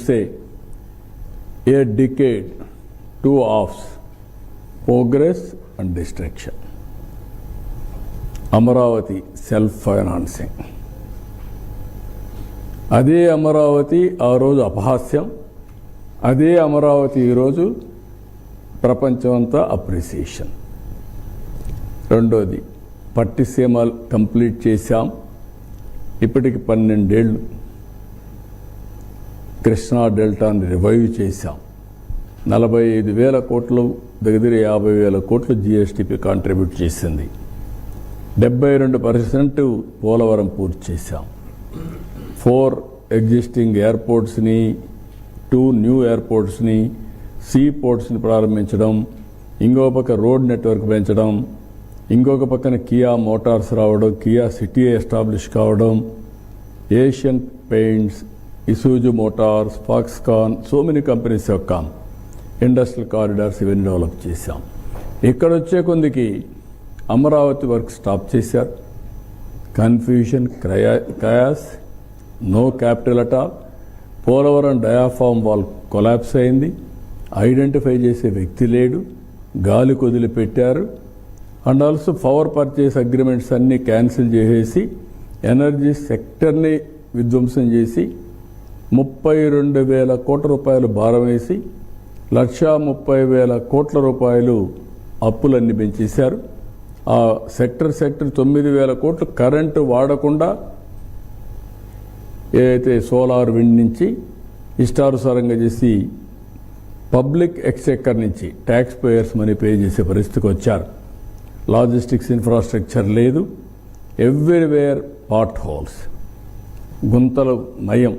చూస్తే a decade, 2 halves, progress and destruction. Amaravati self financing. అదే అమరావతి ఆ రోజు అపహాస్యం, అదే అమరావతి ఈరోజు ప్రపంచం అంతా అప్రిసియేషన్. రెండోది పట్టిసీమ కంప్లీట్ చేశాం, ఇప్పటికి 12 ఏళ్ళు. కృష్ణా డెల్టాని రివైవ్ చేశాం. 45,000 కోట్లు, దగ్గర 50,000 కోట్లు జిఎస్టిపి కాంట్రిబ్యూట్ చేసింది. 72% పోలవరం పూర్తి చేశాం. 4 ఎగ్జిస్టింగ్ ఎయిర్పోర్ట్స్ని, 2 న్యూ ఎయిర్పోర్ట్స్ని, సీ పోర్ట్స్ని ప్రారంభించడం, ఇంకో పక్క రోడ్ నెట్వర్క్ పెంచడం, ఇంకొక పక్కన కియా మోటార్స్ రావడం, కియా సిటీ ఎస్టాబ్లిష్ కావడం, Asian Paints, Isuzu Motors, Foxconn, so many companies యొక్క ఇండస్ట్రియల్ కారిడార్స్ ఇవన్నీ డెవలప్ చేశాం. ఇక్కడ వచ్చే కొందికి అమరావతి వర్క్ స్టాప్ చేశారు. Confusion, chaos, no capital at all. Polavaram diaphragm wall collapse అయింది. ఐడెంటిఫై చేసే వ్యక్తి లేడు, గాలి కొదిలి పెట్టారు. And also power purchase agreements అన్నీ క్యాన్సిల్ చేసేసి ఎనర్జీ సెక్టర్ని విధ్వంసం చేసి 32,000 కోట్ల రూపాయలు భారం వేసి 130,000 కోట్ల రూపాయలు అప్పులన్నీ పెంచేశారు. ఆ సెక్టర్ 9,000 కోట్లు కరెంటు వాడకుండా ఏదైతే సోలార్ విండ్ నుంచి ఇష్టానుసారంగా చేసి పబ్లిక్ ఎక్స్చెక్కర్ నుంచి ట్యాక్స్ పేయర్స్ మనీ పే చేసే పరిస్థితికి వచ్చారు. లాజిస్టిక్స్ ఇన్ఫ్రాస్ట్రక్చర్ లేదు. ఎవ్రీవేర్ పాట్ హోల్స్, గుంతలు మయం,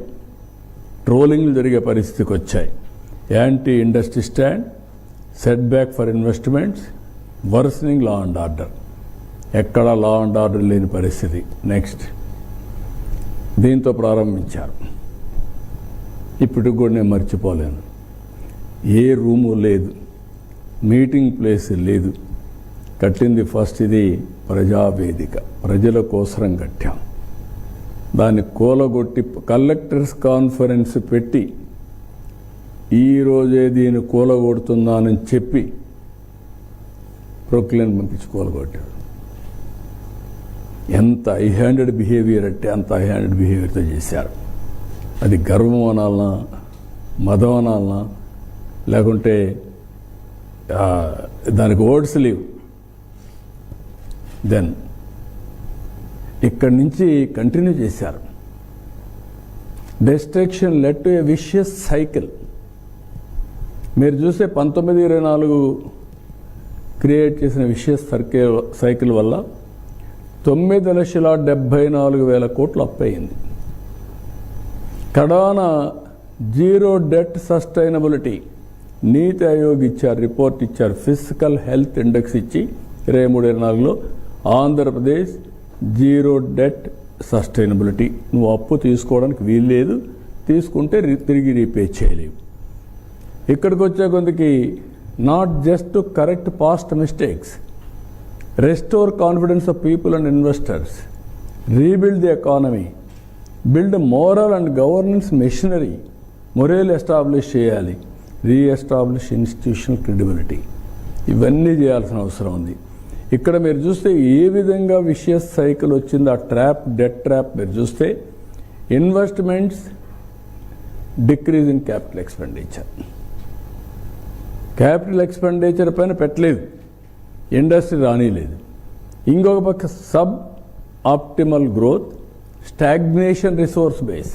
ట్రోలింగ్లు జరిగే పరిస్థితికి వచ్చాయి. Anti industry stand, set back for investments, worsening law and order. ఎక్కడా లా అండ్ ఆర్డర్ లేని పరిస్థితి. నెక్స్ట్ దీంతో ప్రారంభించారు. ఇప్పటికి కూడా నేను మర్చిపోలేను. ఏ రూము లేదు, మీటింగ్ ప్లేస్ లేదు. కట్టింది ఫస్ట్ ఇది ప్రజావేదిక, ప్రజల కోసరం కట్టాం. దాన్ని కూలగొట్టి కలెక్టర్స్ కాన్ఫరెన్స్ పెట్టి ఈరోజే దీన్ని కూలగొడుతున్నానని చెప్పి ప్రొక్లైన్ పంపించి కూలగొట్టాడు. ఎంత హై-హ్యాండెడ్ బిహేవియర్ అంటే అంత హై-హ్యాండెడ్ బిహేవియర్తో చేశారు. అది గర్వం అనాలనా, మదం అనాలనా, లేకుంటే దానికి వర్డ్స్ లేవు. దెన్ ఇక్కడి నుంచి కంటిన్యూ చేశారు. Destruction led to A vicious cycle. మీరు చూసే 1924 క్రియేట్ చేసిన విషియస్ సైకిల్ వల్ల 9,74,000 కోట్లు అప్పయింది. కడాన జీరో డెట్ సస్టైనబిలిటీ నీతి ఆయోగ్ ఇచ్చారు, రిపోర్ట్ ఇచ్చారు. ఫిజికల్ హెల్త్ ఇండెక్స్ ఇచ్చి 23-24లో ఆంధ్రప్రదేశ్ జీరో డెట్ సస్టైనబిలిటీ. నువ్వు అప్పు తీసుకోవడానికి వీల్లేదు, తీసుకుంటే తిరిగి రీపే చేయలేవు. ఇక్కడికి వచ్చే కొందికి not just to correct past mistakes, restore confidence of people and investors, rebuild the economy, build a moral and governance machinery, morale establish చేయాలి, re-establish institutional credibility. ఇవన్నీ చేయాల్సిన అవసరం ఉంది. ఇక్కడ మీరు చూస్తే ఏ విధంగా విషియస్ సైకిల్ వచ్చింది, ఆ ట్రాప్, డెట్ ట్రాప్ మీరు చూస్తే investments decrease in capital expenditure. Capital expenditure పైన పెట్టలేదు, ఇండస్ట్రీ రానిలేదు. ఇంకొక పక్క sub optimal growth, stagnation resource base.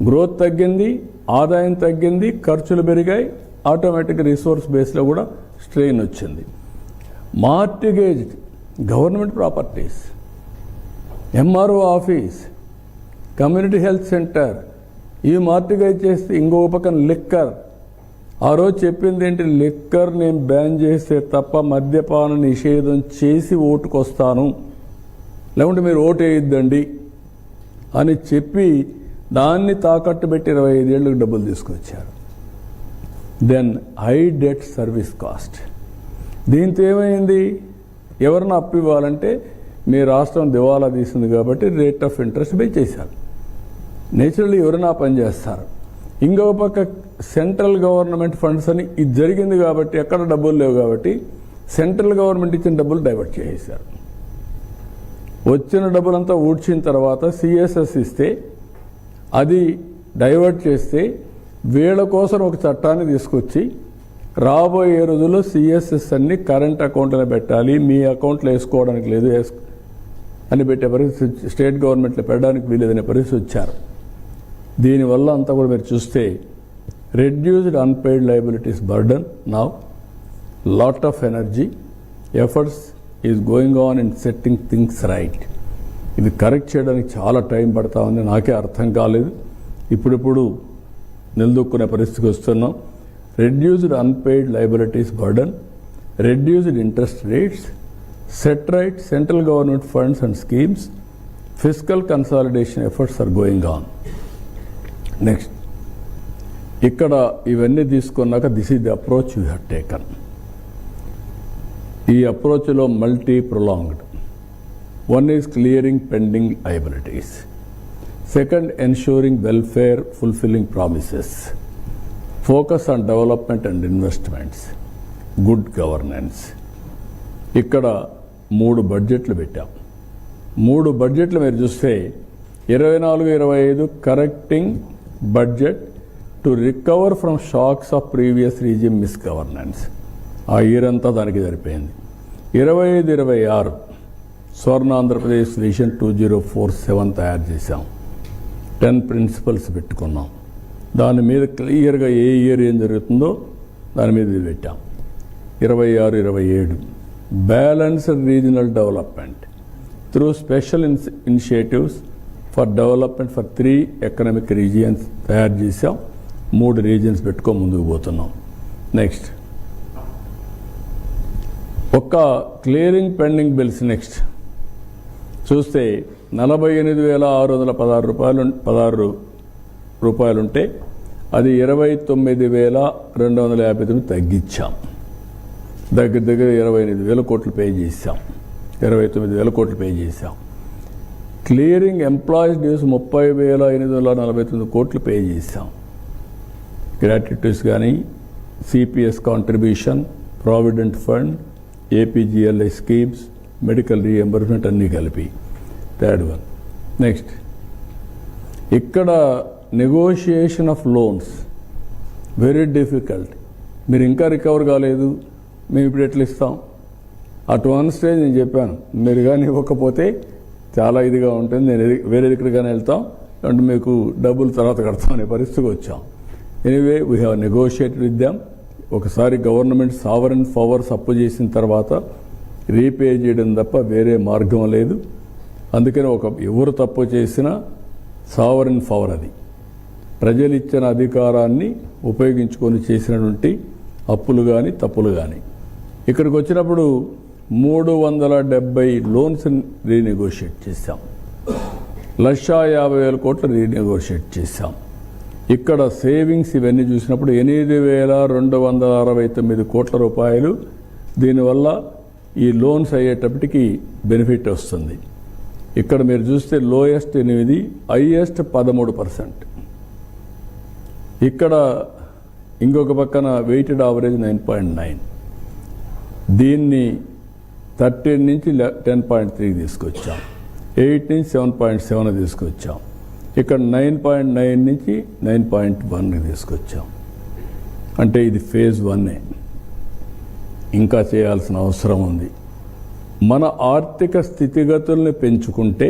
Growth తగ్గింది, ఆదాయం తగ్గింది, ఖర్చులు పెరిగాయి, ఆటోమేటిక్ రిసోర్స్ బేస్లో కూడా స్ట్రెయిన్ వచ్చింది. Mortgage government properties, MRO office, community health centre ఇవి మార్టిగేజ్ చేస్తే, ఇంకొక పక్కన లిక్కర్. ఆ రోజు చెప్పింది ఏంటి, లిక్కర్ నేను బ్యాన్ చేస్తే తప్ప మద్యపాన నిషేధం చేసి ఓటుకొస్తాను, లేకుంటే మీరు ఓటు వేయొద్దండి అని చెప్పి దాన్ని తాకట్టు పెట్టి 25 ఏళ్ళకి డబ్బులు తీసుకొచ్చారు. Then high debt service cost. దీంతో ఏమైంది, ఎవరిని అప్పు ఇవ్వాలంటే మీ రాష్ట్రం దివాలా తీసింది కాబట్టి రేట్ ఆఫ్ ఇంట్రెస్ట్ పే చేశారు. నేచురల్లీ ఎవరైనా పని చేస్తారు. ఇంకొక పక్క సెంట్రల్ గవర్నమెంట్ ఫండ్స్ అని ఇది జరిగింది కాబట్టి ఎక్కడ డబ్బులు లేవు కాబట్టి సెంట్రల్ గవర్నమెంట్ ఇచ్చిన డబ్బులు డైవర్ట్ చేసేశారు. వచ్చిన డబ్బులంతా ఊడ్చిన తర్వాత సిఎస్ఎస్ ఇస్తే అది డైవర్ట్ చేస్తే వీళ్ళ కోసం ఒక చట్టాన్ని తీసుకొచ్చి రాబోయే రోజుల్లో సిఎస్ఎస్ అన్ని కరెంట్ అకౌంట్లో పెట్టాలి, మీ అకౌంట్లో వేసుకోవడానికి లేదు అని పెట్టే పరిస్థితి, స్టేట్ గవర్నమెంట్లో పెట్టడానికి వీలేదనే పరిస్థితి వచ్చారు. దీనివల్ల అంతా కూడా మీరు చూస్తే reduced unpaid liabilities burden now lot of energy efforts is going on in setting things right. ఇది కరెక్ట్ చేయడానికి చాలా టైం పడతా ఉంది, నాకే అర్థం కాలేదు. ఇప్పుడిప్పుడు నిలదొక్కునే పరిస్థితికి వస్తున్నాం. Reduced unpaid liabilities burden, reduced interest rates, set right central government funds and schemes, physical consolidation efforts are going on. Next, ఇక్కడ ఇవన్నీ తీసుకున్నాక this is the approach you have taken. ఈ అప్రోచ్లో multi prolonged. One is clearing pending liabilities, second ensuring welfare fulfilling promises, focus on development and investments, good governance. ఇక్కడ 3 బడ్జెట్లు పెట్టాం. 3 బడ్జెట్లు మీరు చూస్తే 24-25 correcting budget to recover from shocks of previous regime misgovernance. ఆ year అంతా దానికి సరిపోయింది. 25-26 స్వర్ణ ఆంధ్రప్రదేశ్ విజన్ 2047 తయారు చేశాం. 10 ప్రిన్సిపల్స్ పెట్టుకున్నాం. దాని మీద క్లియర్గా ఏ ఇయర్ ఏం జరుగుతుందో దాని మీద ఇది పెట్టాం. 26-27 balanced regional development through special initiatives for development for 3 economic regions తయారు చేసాం. 3 రీజియన్స్ పెట్టుకో ముందుకు పోతున్నాం. నెక్స్ట్, ఒక్క క్లియరింగ్ పెండింగ్ బిల్స్ నెక్స్ట్ చూస్తే 48,616 రూపాయలుంటే అది 29,259 తగ్గించాం. దగ్గర 28,000 కోట్లు పే చేశాం. 29,000 కోట్లు పే చేశాం. క్లియరింగ్ ఎంప్లాయీస్ డ్యూస్ 30,849 కోట్లు పే చేశాం. గ్రాట్యుటీస్ కానీ, CPS contribution, provident fund, APGLI schemes, medical reimbursement అన్నీ కలిపి. Third one. నెక్స్ట్, ఇక్కడ negotiation of loans very difficult. మీరు ఇంకా రికవర్ కాలేదు, మేము ఇప్పుడు ఎట్లా ఇస్తాం? అటు వన్ స్టేజ్ నేను చెప్పాను, మీరు కానీ ఇవ్వకపోతే చాలా ఇదిగా ఉంటుంది, నేను వేరే దగ్గర కానీ వెళ్తాం అంటే మీకు డబ్బులు తర్వాత కడతాం అనే పరిస్థితికి వచ్చాం. Anyway we have negotiated with them. ఒకసారి గవర్నమెంట్ సావరెన్ పవర్స్ అప్పు చేసిన తర్వాత రీపే చేయడం తప్ప వేరే మార్గం లేదు. అందుకని ఎవరు తప్పు చేసినా సావరెన్ పవర్, అది ప్రజలు ఇచ్చిన అధికారాన్ని ఉపయోగించుకొని చేసినటువంటి అప్పులు కానీ తప్పులు కానీ. ఇక్కడికి వచ్చినప్పుడు 370 లోన్స్ రీనెగోషియేట్ చేశాం. 1,50,000 కోట్లు రీనెగోషియేట్ చేశాం. ఇక్కడ సేవింగ్స్ ఇవన్నీ చూసినప్పుడు 8,269 కోట్ల రూపాయలు దీనివల్ల ఈ లోన్స్ అయ్యేటప్పటికి బెనిఫిట్ వస్తుంది. ఇక్కడ మీరు చూస్తే లోయెస్ట్ 8, హైయెస్ట్ 13%. ఇక్కడ ఇంకొక పక్కన వెయిటెడ్ యావరేజ్ 9.9. దీన్ని 13 నుంచి 10.3 తీసుకొచ్చాం. 8 నుంచి 7.7 తీసుకొచ్చాం. ఇక్కడ 9.9 నుంచి 9.1 తీసుకొచ్చాం. అంటే ఇది ఫేజ్ 1. ఇంకా చేయాల్సిన అవసరం ఉంది. మన ఆర్థిక స్థితిగతుల్ని పెంచుకుంటే